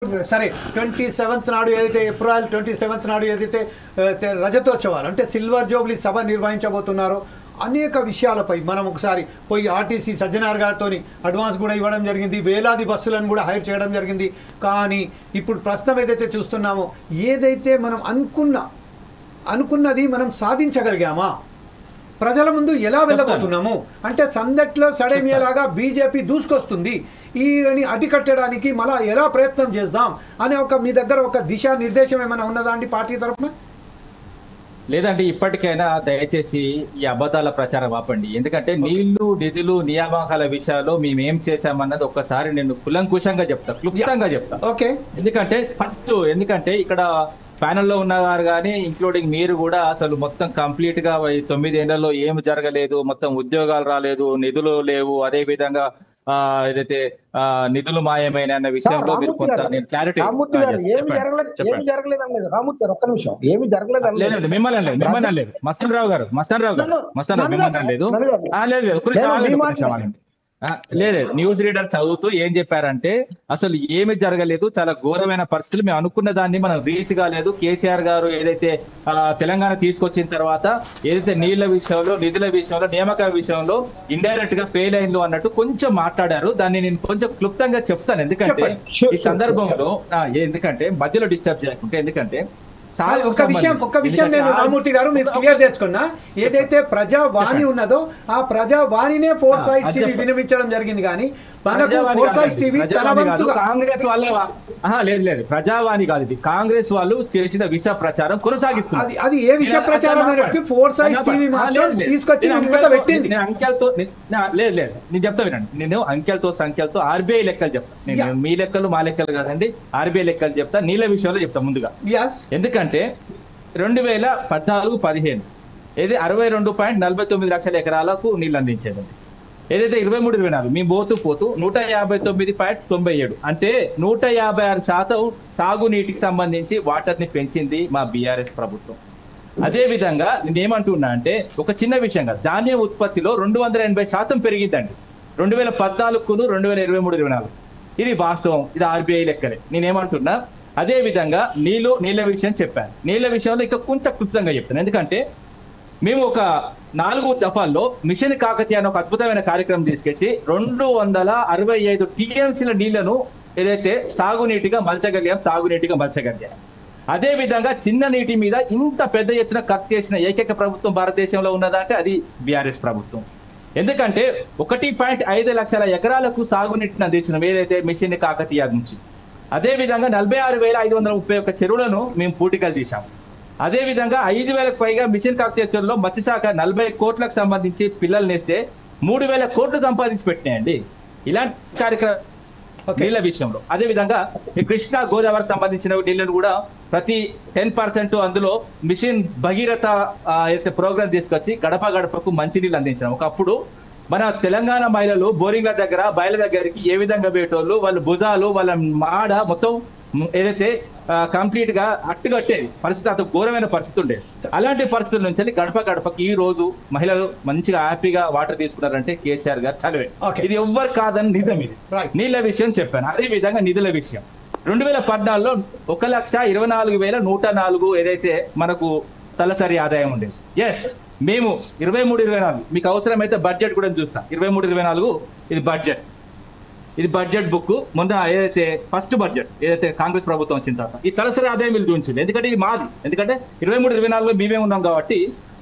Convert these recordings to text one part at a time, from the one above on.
సరే 27th నాడు ఏదైతే ఏప్రిల్ 27th నాడు ఏదైతే రజతోత్సవాలు అంటే సిల్వర్ జూబ్లీ సభ నిర్వహించబోతున్నారో అనేక విషయాలపై మనం ఒకసారి పోయి ఆర్టీసీ సజ్జనార్ గారితో అడ్వాన్స్ కూడా ఇవ్వడం జరిగింది, వేలాది బస్సులను కూడా హైర్ చేయడం జరిగింది. కానీ ఇప్పుడు ప్రస్తుతం ఏదైతే చూస్తున్నామో ఏదైతే మనం అనుకున్నది మనం సాధించగలిగామా, ప్రజల ముందు ఎలా వెళ్ళబోతున్నాము అంటే సందట్లో సడేమియలాగా బీజేపీ దూసుకొస్తుంది, ఈయనని అడ్డుకట్టడానికి మళ్ళా ఎలా ప్రయత్నం చేద్దాం అనే మీ దగ్గర ఒక దిశా నిర్దేశం ఏమైనా ఉన్నదా అండి పార్టీ తరఫున? లేదంటే ఇప్పటికైనా దయచేసి ఈ అబద్ధాల ప్రచారం ఆపండి. ఎందుకంటే నీళ్లు నిధులు నియామకాల విషయాల్లో మేము ఏం చేశామన్నది ఒక్కసారి నేను కులంకుశంగా చెప్తా, క్లుప్తంగా చెప్తా. ఓకే, ఎందుకంటే ఇక్కడ ప్యానెల్లో ఉన్నవారు కానీ ఇంక్లూడింగ్ మీరు కూడా అసలు మొత్తం కంప్లీట్ గా 9 ఏళ్లలో ఏమి జరగలేదు, మొత్తం ఉద్యోగాలు రాలేదు, నిధులు లేవు, అదే విధంగా ఏదైతే నిధులు మాయమైన అన్న విషయంలో మీరు కొంత నేను క్లారిటీ మిమ్మల్ని లేదు మస్తాన్ రావు గారు మిమ్మల్ని లేదు లేదు న్యూస్ రీడర్ చదువుతూ ఏం చెప్పారంటే అసలు ఏమి జరగలేదు, చాలా ఘోరమైన పరిస్థితులు, మేము అనుకున్న దాన్ని మనం రీచ్ కాలేదు. కేసీఆర్ గారు ఏదైతే తెలంగాణ తీసుకొచ్చిన తర్వాత ఏదైతే నీళ్ల విషయంలో నిధుల విషయంలో నియామక విషయంలో ఇండైరెక్ట్ గా ఫెయిల్ అయిందో అన్నట్టు కొంచెం మాట్లాడారు. దాన్ని నేను కొంచెం క్లుప్తంగా చెప్తాను. ఎందుకంటే ఈ సందర్భంలో ఎందుకంటే మధ్యలో డిస్టర్బ్ చేయకుంటే, ఎందుకంటే ఒక్క విషయం నేను రామూర్తి గారు మీరు క్లియర్ తెచ్చుకున్నా, ఏదైతే ప్రజావాణి ఉన్నదో ఆ ప్రజావాణినే 4 Sides టీవీ వినిపించడం జరిగింది. కానీ మనకు 4 Sides టీవీ కాంగ్రెస్ వాళ్ళే లేదు ప్రజావాణి కాదు, ఇది కాంగ్రెస్ వాళ్ళు చేసిన విష ప్రచారం కొనసాగిస్తున్నారు. అది ఏ విష ప్రచారం 4 Sides టీవీ మాత్రం తీసుకొచ్చి పెట్టింది. అంకెలతో లేదు నేను చెప్తా వినండి, నేను అంకెలతో సంఖ్యలతో ఆర్బీఐ లెక్కలు చెప్తా. నేను మీ లెక్కలు మా లెక్కలు కాదండి, ఆర్బీఐ లెక్కలు చెప్తా, నీళ్ళ విషయంలో చెప్తా ముందుగా. ఎందుకంటే 2014-15 ఏది 62.49 లక్షల ఎకరాలకు నీళ్లు అందించేదండి. ఏదైతే 23-24 మేము పోతూ 159.97 అంటే 156% సాగునీటికి సంబంధించి వాటర్ ని పెంచింది మా బీఆర్ఎస్ ప్రభుత్వం. అదే విధంగా నేనేమంటున్నా అంటే ఒక చిన్న విషయంగా ధాన్యం ఉత్పత్తిలో 280% పెరిగిందండి 2014కు 2023-24. ఇది వాస్తవం, ఇది ఆర్బీఐ లెక్కలే. నేనేమంటున్నా అదే విధంగా నీళ్ల విషయం చెప్పాను. నీళ్ల విషయంలో ఇంకా కొంచెం క్లుప్తంగా చెప్తాను. ఎందుకంటే మేము ఒక 4 దఫాల్లో మిషన్ కాకతీయ అనే ఒక అద్భుతమైన కార్యక్రమం తీసుకొచ్చి 265 టీఎంసీల నీళ్లను ఏదైతే సాగునీటిగా మలచగలిగాం, తాగునీటిగా మలచగలిగాం. అదే విధంగా చిన్న నీటి మీద ఇంత పెద్ద ఎత్తున ఖర్చు చేసిన ఏకైక ప్రభుత్వం భారతదేశంలో ఉన్నదంటే అది బీఆర్ఎస్ ప్రభుత్వం. ఎందుకంటే 1.5 లక్షల ఎకరాలకు సాగునీటిని అందించిన ఏదైతే మిషన్ కాకతీయ నుంచి. అదే విధంగా 46,531 చెరువులను మేము పూటికలు తీశాం. అదే విధంగా 5,000కు పైగా మిషన్ కాకతీయ చెరువులో మత్స్యశాఖ 40 కోట్లకు సంబంధించి పిల్లలు నేస్తే 3,000 కోట్లు సంపాదించి పెట్టినాయండి ఇలాంటి కార్యక్రమం నీళ్ల విషయంలో. అదే విధంగా ఈ కృష్ణా గోదావరికి సంబంధించిన నీళ్లను కూడా ప్రతి 10% అందులో మిషన్ భగీరథ ప్రోగ్రామ్ తీసుకొచ్చి గడప గడపకు మంచినీళ్ళు అందించాం. ఒకప్పుడు మన తెలంగాణ మహిళలు బోరింగ్ల దగ్గర బయల దగ్గరికి ఏ విధంగా పోయేటోళ్ళు, వాళ్ళ భుజాలు వాళ్ళ మాడ మొత్తం ఏదైతే కంప్లీట్ గా అట్టుగట్టేది పరిస్థితి, అంత ఘోరమైన పరిస్థితి ఉండేది. అలాంటి పరిస్థితుల నుంచి గడప గడపకి ఈ రోజు మహిళలు మంచిగా హ్యాపీగా వాటర్ తీసుకున్నారంటే కేసీఆర్ గారు చదివే. ఇది ఎవ్వరు కాదని నిజం. ఇది నీళ్ల విషయం చెప్పాను. అదే విధంగా నిధుల విషయం 2014లో 1,24,104 ఏదైతే మనకు తలసరి ఆదాయం ఉండేది. ఎస్ మేము 23-24 మీకు అవసరమైతే బడ్జెట్ కూడా చూస్తాం. 23-24 ఇది బడ్జెట్ బుక్. మొన్న ఏదైతే ఫస్ట్ బడ్జెట్ ఏదైతే కాంగ్రెస్ ప్రభుత్వం వచ్చిన తర్వాత ఈ తలసరి ఆదాయం వీళ్ళు చూపించింది. ఎందుకంటే ఇది మాది, ఎందుకంటే 23-24లో మేమే ఉన్నాం కాబట్టి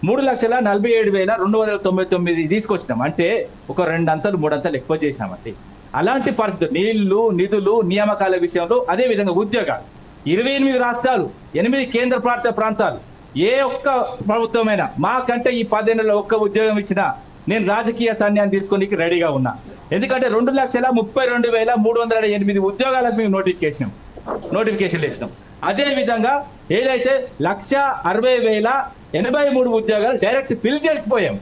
3,47,299 తీసుకొచ్చినాం. అంటే ఒక 2 అంతలు 3 అంతలు ఎక్కువ చేసినామంటే. అలాంటి పరిస్థితులు నీళ్లు నిధులు నియామకాల విషయంలో, అదే విధంగా ఉద్యోగాలు 28 రాష్ట్రాలు 8 కేంద్ర పాలిత ప్రాంతాలు ఏ ఒక్క ప్రభుత్వమైనా మాకంటే ఈ 10 ఏళ్లలో ఒక్క ఉద్యోగం ఇచ్చినా నేను రాజకీయ సైన్యాన్ని తీసుకోనికి రెడీగా ఉన్నా. ఎందుకంటే 2,32,308 ఉద్యోగాలకు మేము నోటిఫికేషన్ వేసినాం. అదే విధంగా ఏదైతే 1,60,083 ఉద్యోగాలు డైరెక్ట్ ఫిల్ చేసిపోయాం.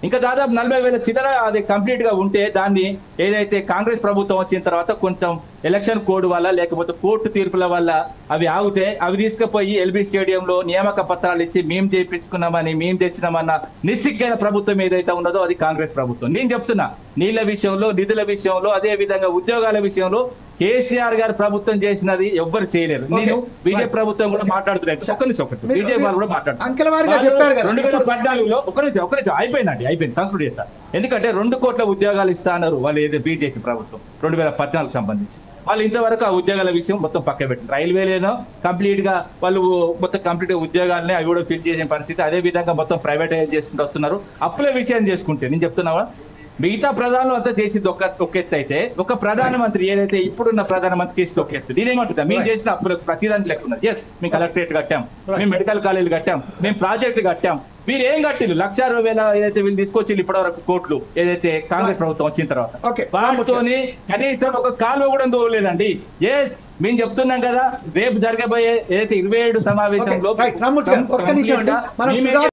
ఇంకా దాదాపు 40,000 చిల్లర అది కంప్లీట్ గా ఉంటే దాన్ని ఏదైతే కాంగ్రెస్ ప్రభుత్వం వచ్చిన తర్వాత కొంచెం ఎలక్షన్ కోడ్ వల్ల లేకపోతే కోర్టు తీర్పుల వల్ల అవి ఆగితే అవి తీసుకుపోయి ఎల్బీ స్టేడియంలో నియామక పత్రాలు ఇచ్చి మేము చేయించుకున్నామని మేము తెచ్చినామన్న నిస్సిగ్గైన ప్రభుత్వం ఏదైతే ఉన్నదో అది కాంగ్రెస్ ప్రభుత్వం. నేను చెప్తున్నా నీళ్ల విషయంలో నిధుల విషయంలో అదే విధంగా ఉద్యోగాల విషయంలో కేసీఆర్ గారు ప్రభుత్వం చేసినది ఎవ్వరు చేయలేరు. నేను బీజేపీ ప్రభుత్వం కూడా మాట్లాడుతున్నాను. ఒకటి బీజేపీ వాళ్ళు కూడా మాట్లాడుతున్నారు. 2014లో ఒక నిమిషం అయిపోయింది కంక్లూడ్ చేస్తా. ఎందుకంటే 2 కోట్ల ఉద్యోగాలు ఇస్తా అన్నారు వాళ్ళు, ఏదో బీజేపీ ప్రభుత్వం 2014 సంబంధించి. వాళ్ళు ఇంతవరకు ఆ ఉద్యోగాల విషయం మొత్తం పక్క పెట్టింది. రైల్వేలేనో కంప్లీట్ గా వాళ్ళు మొత్తం కంప్లీట్ గా ఉద్యోగాలని అవి కూడా ఫిల్ చేసిన పరిస్థితి. అదే విధంగా మొత్తం ప్రైవేటైజ్ చేసుకుంటూ వస్తున్నారు. అప్పుల విషయం చేసుకుంటే నేను చెప్తున్నావా, మిగతా ప్రధానులు అంతా చేసింది ఒక ఎత్తు అయితే, ఒక ప్రధానమంత్రి ఏదైతే ఇప్పుడున్న ప్రధానమంత్రి చేసింది ఒక ఎత్తు. దీనేమంటుందా, మేము చేసిన అప్పులకు ప్రతిదానికి లెక్క ఉన్నది. ఎస్, మేము కలెక్టరేట్ కట్టాం, మేము మెడికల్ కాలేజీలు కట్టాం, మేము ప్రాజెక్టులు కట్టాం. మీరు ఏం కట్టిల్లు? 1,60,000 ఏదైతే వీళ్ళు తీసుకొచ్చి ఇప్పటివరకు కోట్లు ఏదైతే కాంగ్రెస్ ప్రభుత్వం వచ్చిన తర్వాత వాటితోని కనీసం ఒక కాలువ కూడా దూరలేదండి. ఎస్, మేము చెప్తున్నాం కదా, రేపు జరగబోయే ఏదైతే 27 సమావేశంలో